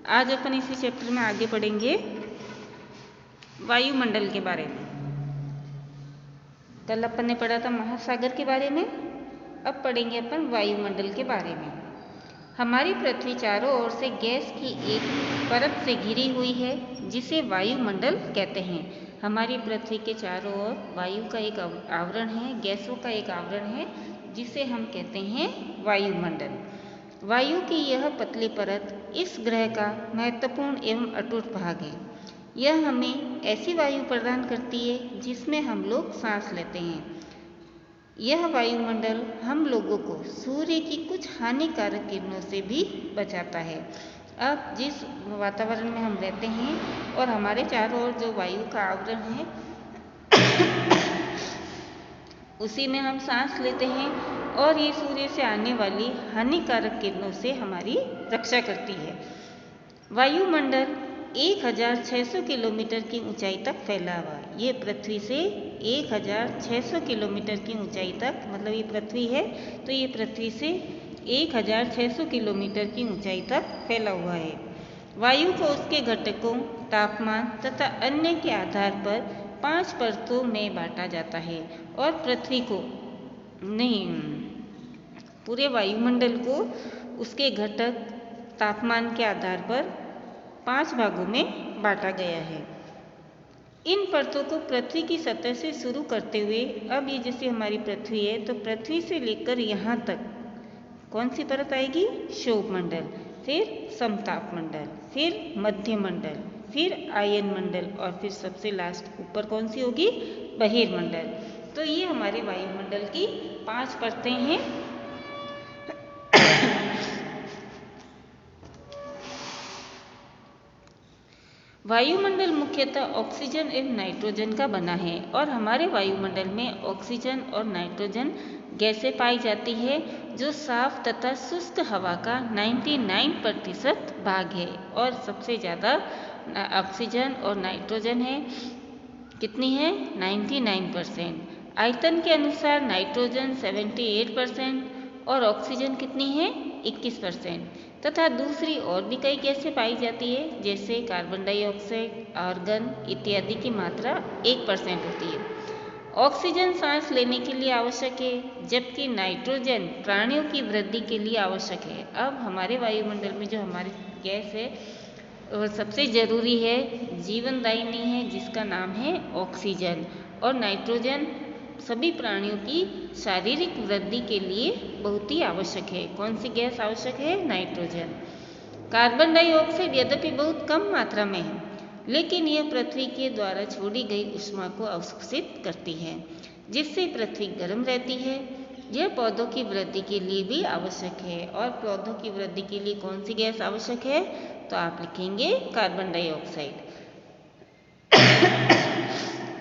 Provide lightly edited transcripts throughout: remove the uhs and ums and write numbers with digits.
आज अपन इसी चैप्टर में आगे पढ़ेंगे वायुमंडल के बारे में। कल अपन ने पढ़ा था महासागर के बारे में, अब पढ़ेंगे अपन वायुमंडल के बारे में। हमारी पृथ्वी चारों ओर से गैस की एक परत से घिरी हुई है जिसे वायुमंडल कहते हैं। हमारी पृथ्वी के चारों ओर वायु का एक आवरण है, गैसों का एक आवरण है जिसे हम कहते हैं वायुमंडल। वायु की यह पतली परत इस ग्रह का महत्वपूर्ण एवं अटूट भाग है। यह हमें ऐसी वायु प्रदान करती है जिसमें हम लोग सांस लेते हैं। यह वायुमंडल हम लोगों को सूर्य की कुछ हानिकारक किरणों से भी बचाता है। अब जिस वातावरण में हम रहते हैं और हमारे चारों ओर जो वायु का आवरण है उसी में हम सांस लेते हैं और ये सूर्य से आने वाली हानिकारक किरणों से हमारी रक्षा करती है। वायुमंडल 1600 किलोमीटर की ऊंचाई तक फैला हुआ है। ये पृथ्वी से 1600 किलोमीटर की ऊंचाई तक, मतलब ये पृथ्वी है तो ये पृथ्वी से 1600 किलोमीटर की ऊंचाई तक फैला हुआ है। वायु को उसके घटकों, तापमान तथा अन्य के आधार पर 5 परतों में बांटा जाता है और पृथ्वी को पूरे वायुमंडल को उसके घटक, तापमान के आधार पर 5 भागों में बांटा गया है। इन परतों को पृथ्वी की सतह से शुरू करते हुए, अब ये जैसे हमारी पृथ्वी है तो पृथ्वी से लेकर यहाँ तक कौन सी परत आएगी? क्षोभ मंडल, फिर समताप मंडल, फिर मध्य मंडल, फिर आयन मंडल और फिर सबसे लास्ट ऊपर कौन सी होगी? बहिर्मंडल। तो ये हमारे वायुमंडल की 5 परतें हैं। वायुमंडल मुख्यतः ऑक्सीजन एवं नाइट्रोजन का बना है और हमारे वायुमंडल में ऑक्सीजन और नाइट्रोजन गैसें पाई जाती है जो साफ तथा शुष्क हवा का 99% भाग है और सबसे ज़्यादा ऑक्सीजन और नाइट्रोजन है। कितनी है? 99%। आयतन के अनुसार नाइट्रोजन 78% और ऑक्सीजन कितनी है? 21%। तथा दूसरी और भी कई गैसें पाई जाती है जैसे कार्बन डाइऑक्साइड, आर्गन इत्यादि की मात्रा 1% होती है। ऑक्सीजन सांस लेने के लिए आवश्यक है जबकि नाइट्रोजन प्राणियों की वृद्धि के लिए आवश्यक है। अब हमारे वायुमंडल में जो हमारी गैस है और सबसे ज़रूरी है, जीवनदायिनी है, जिसका नाम है ऑक्सीजन, और नाइट्रोजन सभी प्राणियों की शारीरिक वृद्धि के लिए बहुत ही आवश्यक है। कौन सी गैस आवश्यक है? नाइट्रोजन। कार्बन डाइऑक्साइड यद्यपि बहुत कम मात्रा में है लेकिन यह पृथ्वी के द्वारा छोड़ी गई ऊष्मा को अवशोषित करती है जिससे पृथ्वी गर्म रहती है। यह पौधों की वृद्धि के लिए भी आवश्यक है और पौधों की वृद्धि के लिए कौन सी गैस आवश्यक है? तो आप लिखेंगे कार्बन डाइऑक्साइड।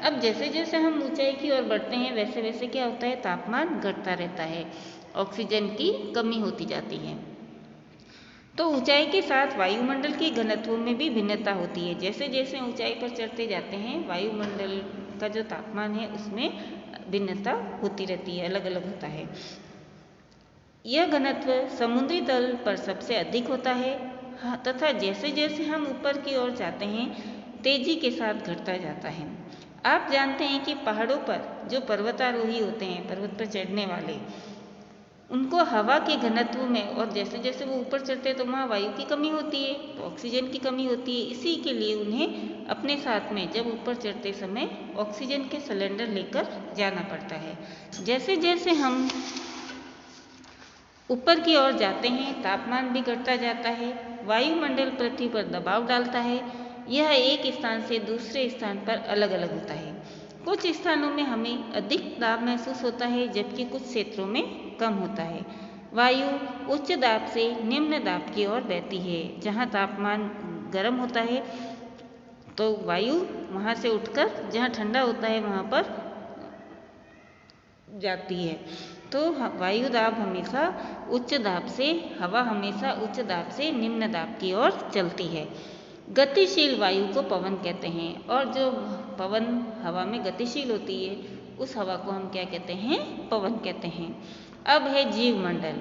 अब जैसे जैसे हम ऊंचाई की ओर बढ़ते हैं वैसे वैसे क्या होता है? तापमान घटता रहता है, ऑक्सीजन की कमी होती जाती है। तो ऊंचाई के साथ वायुमंडल के घनत्व में भी भिन्नता होती है। जैसे जैसे ऊंचाई पर चढ़ते जाते हैं वायुमंडल का जो तापमान है उसमें भिन्नता होती रहती है, अलग अलग होता है। यह घनत्व समुद्री तल पर सबसे अधिक होता है तथा जैसे जैसे हम ऊपर की ओर जाते हैं तेजी के साथ घटता जाता है। आप जानते हैं कि पहाड़ों पर जो पर्वतारोही होते हैं, पर्वत पर चढ़ने वाले, उनको हवा के घनत्व में और जैसे जैसे वो ऊपर चढ़ते हैं तो वहाँ वायु की कमी होती है, तो ऑक्सीजन की कमी होती है। इसी के लिए उन्हें अपने साथ में जब ऊपर चढ़ते समय ऑक्सीजन के सिलेंडर लेकर जाना पड़ता है। जैसे जैसे हम ऊपर की ओर जाते हैं तापमान भी घटता जाता है, वायुमंडल पृथ्वी पर दबाव डालता है। यह एक स्थान से दूसरे स्थान पर अलग अलग होता है। कुछ स्थानों में हमें अधिक दाब महसूस होता है जबकि कुछ क्षेत्रों में कम होता है। वायु उच्च दाब से निम्न दाब की ओर बहती है। जहाँ तापमान गर्म होता है तो वायु वहाँ से उठकर जहाँ ठंडा होता है वहाँ पर जाती है। तो वायु दाब हमेशा उच्च दाब से, हवा हमेशा उच्च दाब से निम्न दाब की ओर चलती है। गतिशील वायु को पवन कहते हैं और जो पवन हवा में गतिशील होती है उस हवा को हम क्या कहते हैं? पवन कहते हैं। अब है जीवमंडल।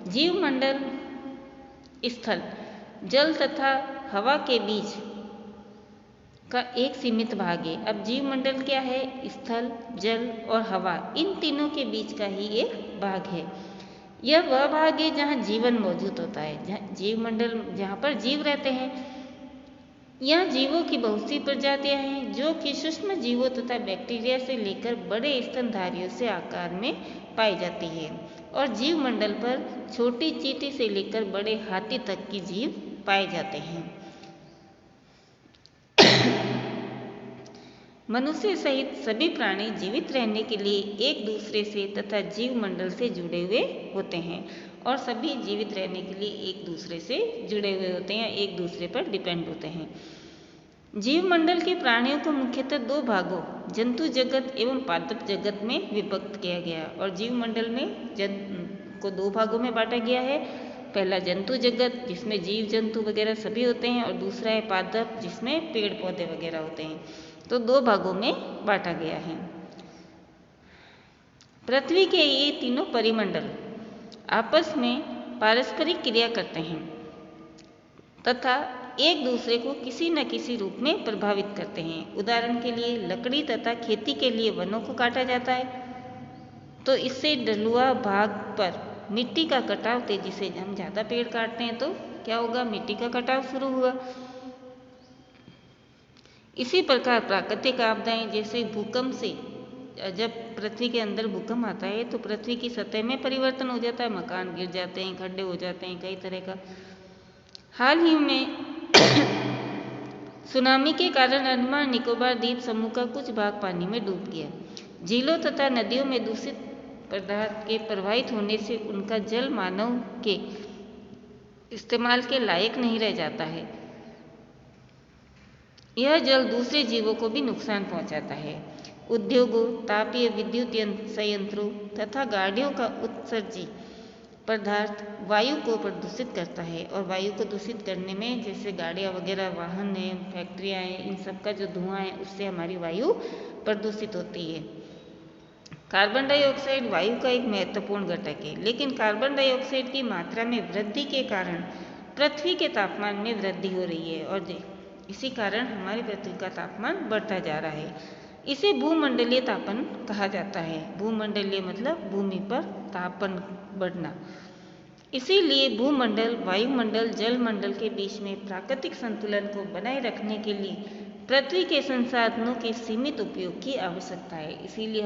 जीवमंडल स्थल जल तथा हवा के बीच का एक सीमित भाग है। अब जीव मंडल क्या है? स्थल, जल और हवा, इन तीनों के बीच का ही एक भाग है। यह वह भाग है जहाँ जीवन मौजूद होता है, जीव मंडल जहाँ पर जीव रहते हैं। यहाँ जीवों की बहुत सी प्रजातियां हैं जो कि सूक्ष्म जीवों तथा बैक्टीरिया से लेकर बड़े स्तनधारियों से आकार में पाई जाती है। और जीव मंडल पर छोटी चींटी से लेकर बड़े हाथी तक की जीव पाए जाते हैं। मनुष्य सहित सभी प्राणी जीवित रहने के लिए एक दूसरे से तथा जीव मंडल से जुड़े हुए होते हैं। और सभी जीवित रहने के लिए एक दूसरे से जुड़े हुए होते हैं, एक दूसरे पर डिपेंड होते हैं। जीव मंडल के प्राणियों को मुख्यतः दो भागों, जंतु जगत एवं पादप जगत में विभक्त किया गया। और जीव मंडल में को दो भागों में बांटा गया है। पहला जंतु जगत जिसमें जीव जंतु वगैरह सभी होते हैं, और दूसरा है पादप जिसमें पेड़ पौधे वगैरह होते हैं। तो दो भागों में बांटा गया है। पृथ्वी के ये तीनों परिमंडल आपस में पारस्परिक क्रिया करते हैं तथा एक दूसरे को किसी न किसी रूप में प्रभावित करते हैं। उदाहरण के लिए लकड़ी तथा खेती के लिए वनों को काटा जाता है, तो इससे ढलुआ भाग पर मिट्टी का कटाव तेजी से, हम ज़्यादा पेड़ काटते हैं तो क्या होगा? मिट्टी का कटाव शुरू हुआ। इसी प्रकार प्राकृतिक आपदाएं जैसे भूकंप से, जब पृथ्वी के अंदर भूकंप आता है तो पृथ्वी की सतह में परिवर्तन हो जाता है, मकान गिर जाते हैं, खड्डे हो जाते हैं, कई तरह का। हाल ही में सुनामी के कारण अंडमान निकोबार द्वीप समूह का कुछ भाग पानी में डूब गया। झीलों तथा नदियों में दूषित पदार्थ के प्रवाहित होने से उनका जल मानव के इस्तेमाल के लायक नहीं रह जाता है। यह जल दूसरे जीवों को भी नुकसान पहुंचाता है। उद्योगों, तापीय विद्युत संयंत्रों तथा गाड़ियों का उत्सर्जी पदार्थ वायु को प्रदूषित करता है। और वायु को दूषित करने में जैसे गाड़ियाँ वगैरह, वाहन हैं, फैक्ट्रियाँ हैं, इन सब का जो धुआं है उससे हमारी वायु प्रदूषित होती है। कार्बन डाइऑक्साइड वायु का एक महत्वपूर्ण घटक है, लेकिन कार्बन डाइऑक्साइड की मात्रा में वृद्धि के कारण पृथ्वी के तापमान में वृद्धि हो रही है और इसी कारण हमारी पृथ्वी का तापमान बढ़ता जा रहा है। इसे भूमंडलीय तापन कहा जाता है। भूमंडलीय मतलब भूमि पर तापन बढ़ना। इसीलिए भूमंडल, वायुमंडल, जलमंडल के बीच में प्राकृतिक संतुलन को बनाए रखने के लिए पृथ्वी के संसाधनों के सीमित उपयोग की आवश्यकता है। इसीलिए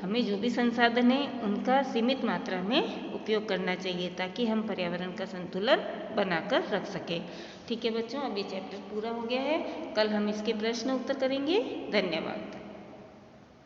हमें जो भी संसाधन है उनका सीमित मात्रा में उपयोग करना चाहिए ताकि हम पर्यावरण का संतुलन बनाकर रख सकें। ठीक है बच्चों, अब ये चैप्टर पूरा हो गया है। कल हम इसके प्रश्न उत्तर करेंगे। धन्यवाद।